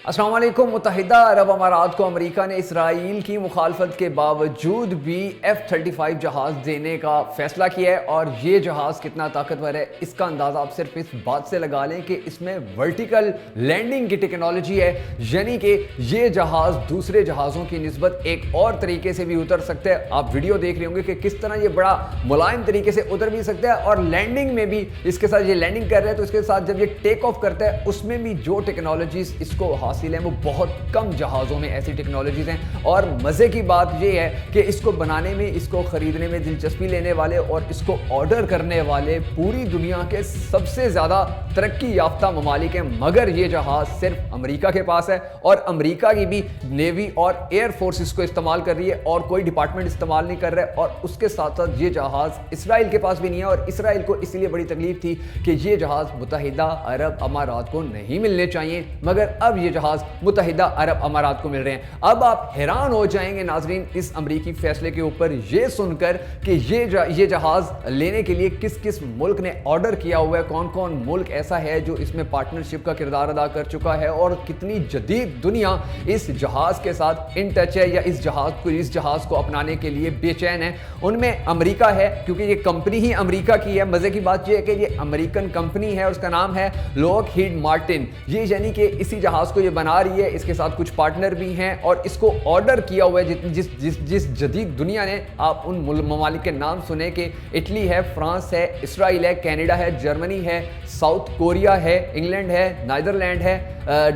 السلام علیکم۔ متحدہ عرب امارات کو امریکہ نے اسرائیل کی مخالفت کے باوجود بھی F-35 جہاز دینے کا فیصلہ کیا ہے، اور یہ جہاز کتنا طاقتور ہے اس کا اندازہ آپ صرف اس بات سے لگا لیں کہ اس میں ورٹیکل لینڈنگ کی ٹیکنالوجی ہے، یعنی کہ یہ جہاز دوسرے جہازوں کی نسبت ایک اور طریقے سے بھی اتر سکتا ہے۔ آپ ویڈیو دیکھ رہے ہوں گے کہ کس طرح یہ بڑا ملائم طریقے سے اتر بھی سکتا ہے، اور لینڈنگ میں بھی اس کے ساتھ یہ لینڈنگ کر رہا ہے تو اس کے ساتھ جب یہ ٹیک آف کرتا ہے اس میں بھی جو ٹیکنالوجیز اس کو حاصل ہیں وہ بہت کم جہازوں میں ایسی ٹیکنالوجیز ہیں۔ اور مزے کی بات یہ ہے کہ اس کو بنانے میں، اس کو خریدنے میں دلچسپی لینے والے اور اس کو آرڈر کرنے والے پوری دنیا کے سب سے زیادہ ترقی یافتہ ممالک ہیں، مگر یہ جہاز صرف امریکہ کے پاس ہے، اور امریکہ کی بھی نیوی اور ایئر فورس اس کو استعمال کر رہی ہے، اور کوئی ڈپارٹمنٹ استعمال نہیں کر رہا ہے۔ اور اس کے ساتھ ساتھ یہ جہاز اسرائیل کے پاس بھی نہیں ہے، اور اسرائیل کو اس لیے بڑی تکلیف تھی کہ یہ جہاز متحدہ عرب امارات کو نہیں ملنے چاہیے، مگر اب یہ جہاز متحدہ عرب امارات کو مل رہے ہیں۔ اب آپ حیران ہو جائیں گے ناظرین اس امریکی فیصلے کے اوپر یہ سن کر کہ یہ جہاز لینے کے لیے کس کس ملک نے آرڈر کیا ہوا ہے، کون کون ملک ایسا ہے جو اس میں پارٹنرشپ کا کردار ادا کر چکا ہے، اور کتنی جدید دنیا اس جہاز کے ساتھ ان ٹچ ہے یا اس جہاز کو اپنانے کے لیے بے چین ہے۔ ان میں امریکہ ہے، کیونکہ یہ کمپنی ہی امریکہ کی ہے۔ مزے کی بات یہ ہے کہ یہ امریکن کمپنی ہے اور اس کا نام ہے لاک ہیڈ مارٹن، یہ یعنی کہ اسی جہاز کو یہ بنا رہی ہے، اس کے ساتھ کچھ پارٹنر بھی ہیں، اور اس کو آرڈر کیا ہوا ہے جس جدید دنیا نے۔ آپ ان ممالک کے نام سنیں کہ اٹلی ہے، فرانس ہے، اسرائیل ہے، کینیڈا ہے، جرمنی ہے، ساؤتھ کوریا ہے، انگلینڈ ہے، نیدرلینڈ ہے،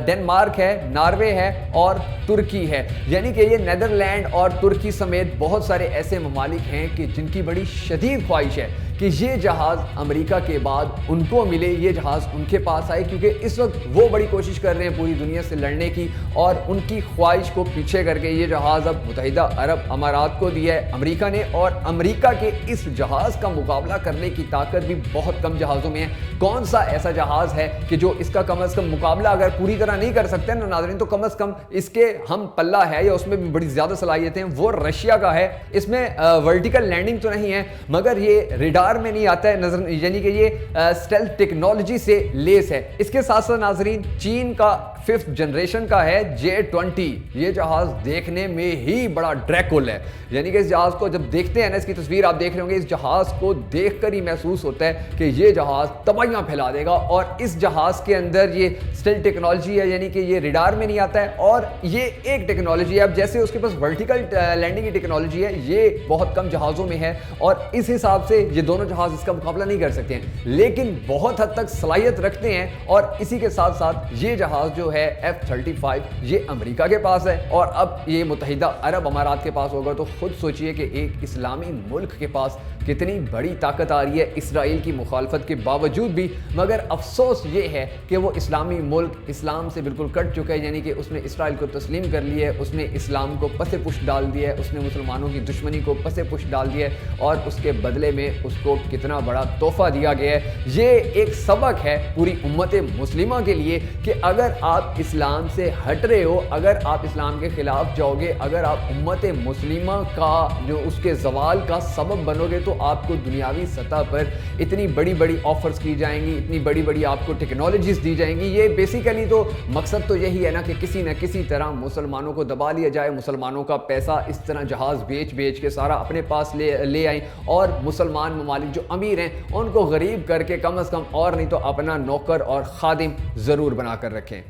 ڈنمارک ہے، ناروے ہے اور ترکی ہے۔ یعنی کہ یہ نیدرلینڈ اور ترکی سمیت بہت سارے ایسے ممالک ہیں کہ جن کی بڑی شدید خواہش ہے کہ یہ جہاز امریکہ کے بعد ان کو ملے، یہ جہاز ان کے پاس آئے، کیونکہ اس وقت وہ بڑی کوشش کر رہے ہیں پوری دنیا سے لڑنے کی، اور ان کی خواہش کو پیچھے کر کے یہ جہاز اب متحدہ عرب امارات کو دیا ہے امریکہ نے۔ اور امریکہ کے اس جہاز کا مقابلہ کرنے کی طاقت بھی بہت کم جہازوں میں ہے۔ کون سا ایسا جہاز ہے کہ جو اس کا کم از کم مقابلہ اگر پوری طرح نہیں کر سکتے نا ناظرین، تو کم از کم اس کے ہم پلہ ہے یا اس میں بھی بڑی زیادہ صلاحیتیں، وہ رشیا کا ہے۔ اس میں ورٹیکل لینڈنگ تو نہیں ہے، مگر یہ ریڈار میں نہیں آتا ہے نظر، یعنی کہ یہ اسٹیلتھ ٹیکنالوجی سے لیس ہے۔ اس کے ساتھ ساتھ ناظرین چین کا 5th جنریشن کا ہے J-20، یہ جہاز دیکھنے میں ہی بڑا ڈریکول ہے، یعنی کہ اس جہاز کو جب دیکھتے ہیں نا، اس کی تصویر آپ دیکھ رہے ہوں گے، اس جہاز کو دیکھ کر ہی محسوس ہوتا ہے کہ یہ جہاز تباہیاں پھیلا دے گا۔ اور اس جہاز کے اندر یہ اسٹیلتھ ٹیکنالوجی ہے، یعنی کہ یہ ریڈار میں نہیں آتا ہے، اور یہ ایک ٹیکنالوجی ہے اب جیسے اس کے پاس ورٹیکل لینڈنگ کی ٹیکنالوجی ہے، یہ بہت کم جہازوں میں ہے، اور اس حساب سے یہ دونوں جہاز اس کا مقابلہ نہیں کر سکتے ہیں، لیکن بہت حد تک صلاحیت رکھتے ہیں۔ اور اسی کے ساتھ ساتھ یہ جہاز جو ہے F-35 یہ امریکہ کے پاس ہے، اور اب یہ متحدہ عرب امارات کے پاس ہوگا، تو خود سوچئے کہ ایک اسلامی ملک کے پاس کتنی بڑی طاقت آ رہی ہے اسرائیل کی مخالفت کے باوجود بھی۔ مگر افسوس یہ ہے کہ وہ اسلامی ملک اسلام سے بالکل کٹ چکا ہے، یعنی کہ اس نے اسرائیل کو تسلیم کر لیا ہے، اس نے اسلام کو پس پشت ڈال دیا ہے، اس نے مسلمانوں کی دشمنی کو پس پشت ڈال دیا ہے، اور اس کے بدلے میں اس کو کتنا بڑا تحفہ دیا گیا ہے۔ یہ ایک سبق ہے پوری امت مسلمہ کے لیے کہ اگر آپ اسلام سے ہٹ رہے ہو، اگر آپ اسلام کے خلاف جاؤ گے، اگر آپ امت مسلمہ کا جو اس کے زوال کا سبب بنو گے، تو آپ کو دنیاوی سطح پر اتنی بڑی بڑی آفرز کی جائیں گی، اتنی بڑی بڑی آپ کو ٹیکنالوجیز دی جائیں گی۔ یہ بیسیکلی تو مقصد تو یہی ہے نا کہ کسی نہ کسی طرح مسلمانوں کو دبا لیا جائے، مسلمانوں کا پیسہ اس طرح جہاز بیچ کے سارا اپنے پاس لے آئیں، اور مسلمان ممالک جو امیر ہیں ان کو غریب کر کے کم از کم اور نہیں تو اپنا نوکر اور خادم ضرور بنا کر رکھیں۔